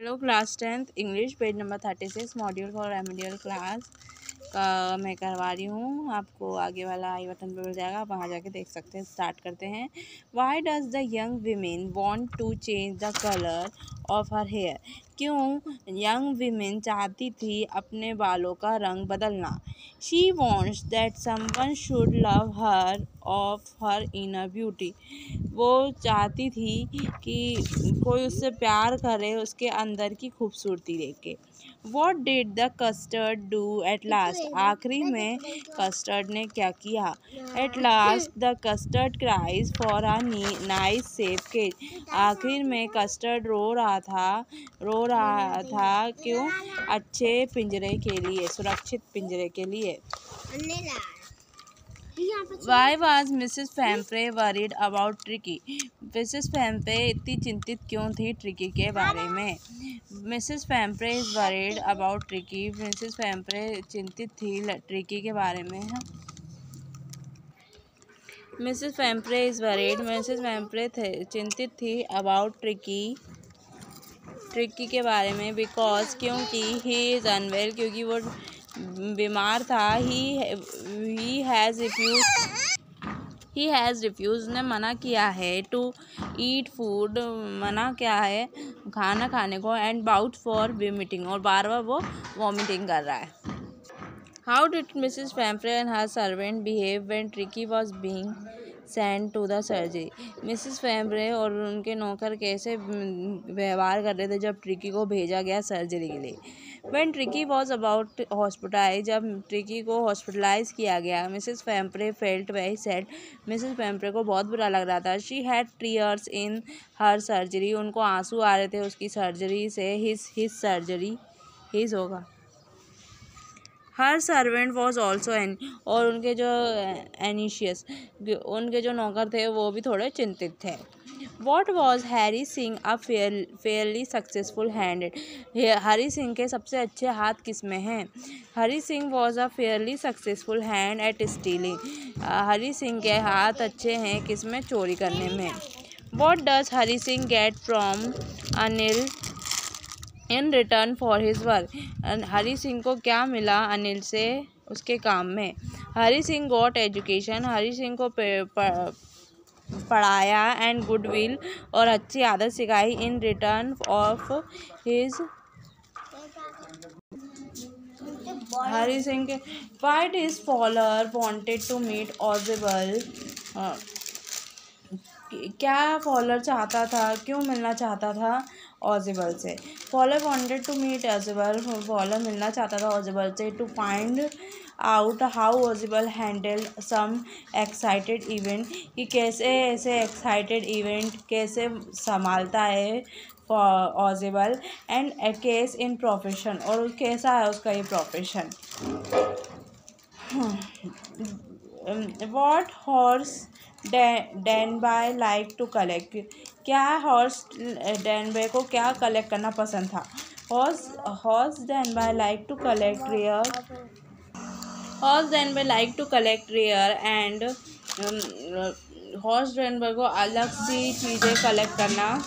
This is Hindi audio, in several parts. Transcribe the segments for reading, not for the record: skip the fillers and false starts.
Hello class 10th English page number 36 module for remedial class का मैं करवा रही हूँ। आपको आगे वाला आई बटन पर मिल जाएगा, आप वहाँ जाके देख सकते हैं। स्टार्ट करते हैं। Why does the young women want to change the colour of her hair? क्यों यंग वीमेन चाहती थी अपने बालों का रंग बदलना? She wants that someone should love her of her inner beauty. वो चाहती थी कि कोई उससे प्यार करे उसके अंदर की खूबसूरती देख के। What did the custard do at last? आखिरी में कस्टर्ड ने क्या किया? At last the custard cries for a nice safe cage. आखिर में कस्टर्ड रो रहा था क्यों? अच्छे पिंजरे के लिए, सुरक्षित पिंजरे के लिए। Why was Mrs. Famprey worried about Tricky? Mrs. Famprey इतनी चिंतित क्यों थी ट्रिकी के बारे में? Mrs. Famprey is worried about Tricky. Mrs. Famprey चिंतित थी ट्रिकी के बारे में। Mrs. Famprey is worried. Mrs. Famprey चिंतित थी about ट्रिकी के बारे में because क्योंकि he is unwell, क्योंकि वो बीमार था। he has refused ने मना किया है। to eat food मना क्या है खाना खाने को। and vowed for vomiting और बार बार वो वॉमिटिंग कर रहा है। How did Mrs. Famprey and her servant behave when Tricky was being sent to the surgery? Mrs. Famprey और उनके नौकर कैसे व्यवहार कर रहे थे जब ट्रिकी को भेजा गया सर्जरी के लिए? When Tricky was about hospitalized, जब ट्रिकी को हॉस्पिटलाइज किया गया, Mrs. Famprey felt very sad. Mrs. Famprey को बहुत बुरा लग रहा था। She had tears in her surgery. उनको आंसू आ रहे थे उसकी सर्जरी से। his surgery his होगा। हर सर्वेंट वॉज ऑल्सो और उनके जो एनिशियस उनके जो नौकर थे वो भी थोड़े चिंतित थे। What was Hari Singh a fairly successful hand? Hari Singh के सबसे अच्छे हाथ किस में हैं? Hari Singh was a fairly successful hand at stealing. Hari Singh के हाथ अच्छे हैं किस में? चोरी करने में। What does Hari Singh get from Anil in return for his work? Hari Singh को क्या मिला अनिल से उसके काम में? Hari Singh got education. हरी सिंह को पढ़ाया एंड गुडविल और अच्छी आदत सिखाई in return of his. Hari Singh के white is Fowler wanted to meet Ausable. क्या फॉलर चाहता था, क्यों मिलना चाहता था ऑजिबल से? Fowler wanted to meet Ausable. Fowler मिलना चाहता था ऑजिबल से to find out how Ausable handle some excited event, कि कैसे ऐसे एक्साइटेड इवेंट कैसे संभालता है Ausable. And a case in profession और कैसा है उसका ये profession. What Horace Danby like to collect? क्या हॉर्स डेनबाय को क्या कलेक्ट करना पसंद था? Horace Danby like to collect rare. Horace Danby like to collect rare and horse Danby को अलग सी चीज़ें कलेक्ट करना,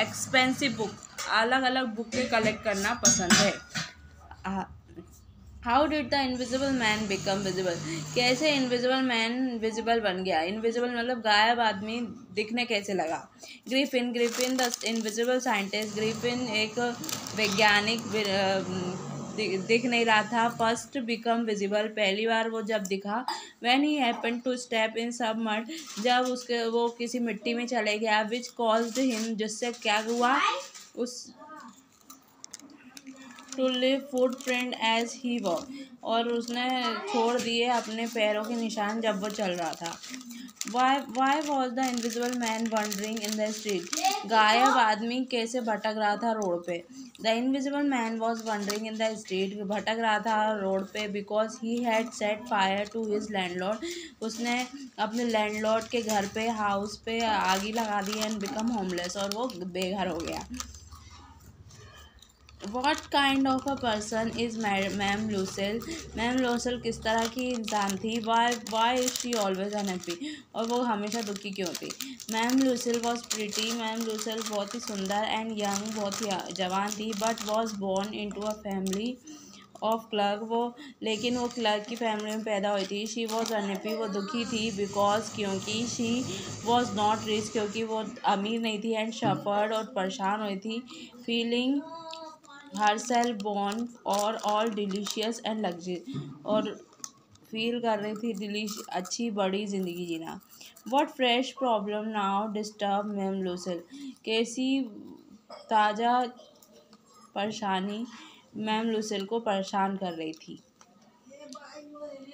एक्सपेंसिव बुक, अलग अलग बुकें कलेक्ट करना पसंद है। How did the invisible man become visible? कैसे इनविजिबल मैन विजिबल बन गया? इनविजिबल मतलब गायब आदमी दिखने कैसे लगा? Griffin the invisible scientist. Griffin एक वैज्ञानिक दिख नहीं रहा था। फर्स्ट बिकम विजिबल पहली बार वो जब दिखा। When he happen to step in सब मड जब वो किसी मिट्टी में चले गया। विच कॉज्ड हिम जिससे क्या हुआ used to leave footprint as he walk और उसने छोड़ दिए अपने पैरों के निशान जब वो चल रहा था। Why was the invisible man wandering in the street? गायब आदमी कैसे भटक रहा था रोड पे? The invisible man was wandering in the street भटक रहा था रोड पे because he had set fire to his landlord. उसने अपने लैंडलॉर्ड के घर पे हाउस पे आगी लगा दी एंड बिकम होमलेस और वो बेघर हो गया। What kind of a person is ma'am Loisel. Ma'am Loisel किस तरह की इंसान थी। Why is she always unhappy, और वो हमेशा दुखी क्यों थी। Ma'am Loisel was pretty. Ma'am Loisel बहुत ही सुंदर एंड यंग, बहुत ही जवान थी। But was born into a family of clerk, लेकिन वो क्लर्क की फैमिली में पैदा हुई थी। शी वॉज अनहैप्पी, वो दुखी थी। बिकॉज क्योंकि शी वॉज नॉट रिच, क्योंकि वो अमीर नहीं थी। एंड सफर्ड, और परेशान हुई थी। फीलिंग हरसेल्फ बोर्न और ऑल डिलीशियस एंड लग्जरी, और फील कर रही थी अच्छी बड़ी ज़िंदगी जीना। What fresh problem now disturb ma'am Loisel, कैसी ताज़ा परेशानी मैम लूसेल को परेशान कर रही थी।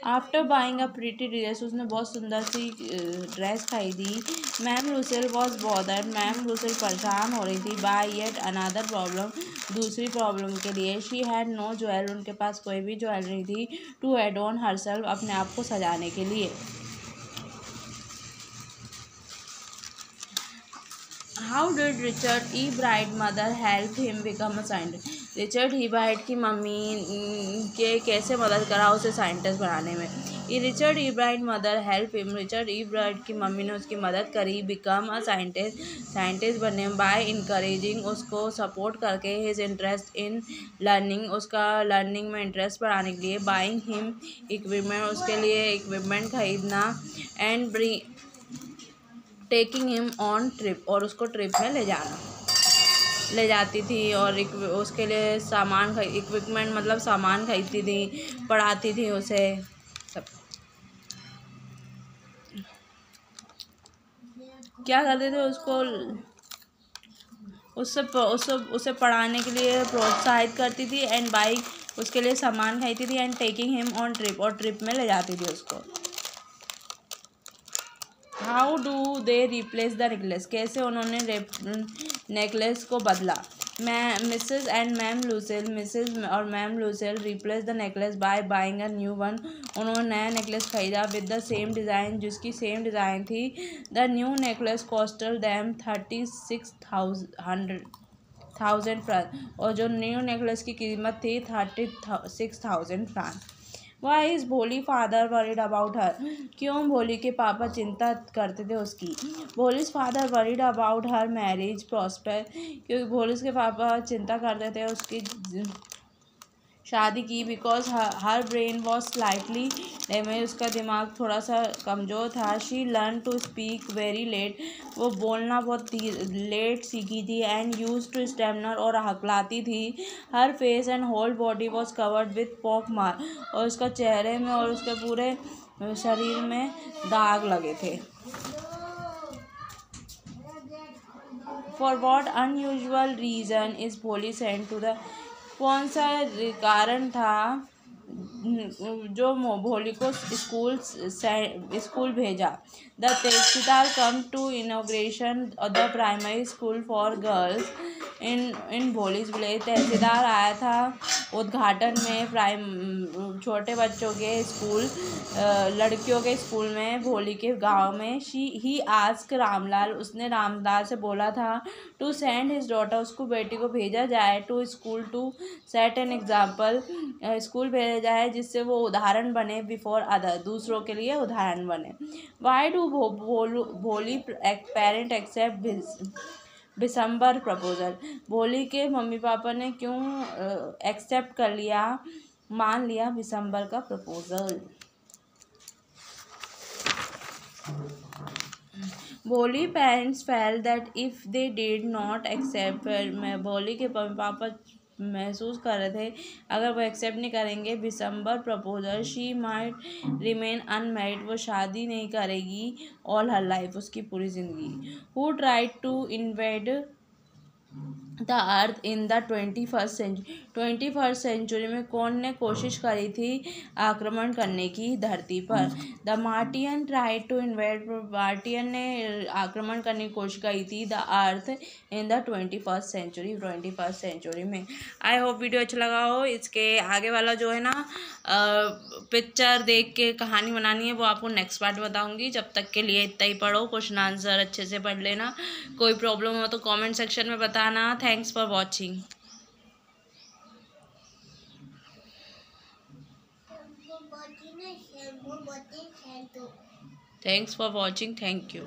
After buying a pretty dress, उसने बहुत सुंदर सी ड्रेस खरीदी। Ma'am Loisel was bothered, ma'am लूसेल परेशान हो रही थी। बाय येट अनदर प्रॉब्लम, दूसरी प्रॉब्लम के लिए। शी हैड नो ज्वेल, उनके पास कोई भी ज्वेलरी थी। टू एड ऑन हरसेल्फ, अपने आप को सजाने के लिए। How did Richard E Bright mother help him become a scientist. Richard E Bright की मम्मी के कैसे मदद करा उसे साइंटिस्ट बनाने में। Richard E Bright mother help him, Richard E Bright की मम्मी ने उसकी मदद करी। बिकम अ साइंटिस्ट, साइंटिस्ट बनने में। बाय इनकरेजिंग, उसको सपोर्ट करके। हिज इंटरेस्ट इन लर्निंग, उसका लर्निंग में इंटरेस्ट बढ़ाने के लिए। बाइंग हिम इक्विपमेंट, उसके लिए इक्विपमेंट खरीदना। And taking him on trip, और उसको ट्रिप में ले जाती थी। और उसके लिए सामान इक्विपमेंट मतलब सामान खरीदती थी, पढ़ाती थी उसे सब। क्या करते थे उसको, उसे पढ़ाने के लिए प्रोत्साहित करती थी। एंड बाइक, उसके लिए सामान खरीदती थी। And taking him on trip, और ट्रिप में ले जाती थी उसको। How do they replace the necklace, कैसे उन्होंने नेकलेस को बदला। Mrs and ma'am Loisel, Mrs और ma'am Loisel replace the necklace by buying a new one, उन्होंने नया नेकलेस खरीदा। विद द सेम डिज़ाइन, जिसकी सेम डिज़ाइन थी। The new necklace costed them 36,000 francs, और जो न्यू नेकलेस की कीमत थी 36,000 फ्रांस। वाई इज़ भोली फादर वरीड अबाउट हर, क्यों भोली के पापा चिंता करते थे उसकी। Bholi's father worried about her marriage prospect, क्योंकि भोलीज के पापा चिंता करते थे उसकी शादी की। Because her brain was slightly damage, उसका दिमाग थोड़ा सा कमज़ोर था। She learn to speak very late, वो बोलना बहुत लेट सीखी थी। एंड यूज टू स्टेमनर, और हकलाती थी। Her face and whole body was covered with pock mark, और उसका चेहरे में और उसके पूरे शरीर में दाग लगे थे। For what unusual reason is Bholi sent to the, कौन सा कारण था जो भोली को स्कूल भेजा। The tehsildar come to inauguration the primary school for girls in Bholi's village, tehsildar आया था उद्घाटन में छोटे बच्चों के स्कूल, लड़कियों के स्कूल में भोली के गांव में। ही आस्क रामलाल, उसने रामलाल से बोला था टू सेंड हिज डॉटर, उसको बेटी को भेजा जाए। To school to set an example, school भेजा जाए जिससे वो उदाहरण बने। बिफोर अदर, दूसरों के लिए उदाहरण बने। वाई डू भोली पेरेंट एक्सेप्ट दिसंबर प्रपोजल, भोली के मम्मी पापा ने क्यों एक्सेप्ट कर लिया, मान लिया दिसंबर का proposal. Bholi parents felt that if they did not accept, Bholi के पापा महसूस कर रहे थे अगर वो एक्सेप्ट नहीं करेंगे December proposal, she might remain unmarried, वो शादी नहीं करेगी ऑल हर लाइफ, उसकी पूरी ज़िंदगी। Who tried to invade the earth in the 21st century, 21st century में कौन ने कोशिश करी थी आक्रमण करने की धरती पर। The Martian tried to invade, Martian ने आक्रमण करने की कोशिश करी थी the earth in the 21st century, 21st century में। आई होप वीडियो अच्छा लगा हो। इसके आगे वाला जो है ना पिक्चर देख के कहानी बनानी है वो आपको नेक्स्ट पार्ट बताऊंगी। जब तक के लिए इतना ही पढ़ो, क्वेश्चन आंसर अच्छे से पढ़ लेना। कोई प्रॉब्लम हो तो कमेंट सेक्शन में बताना। Thanks for watching. Thanks for watching, thank you.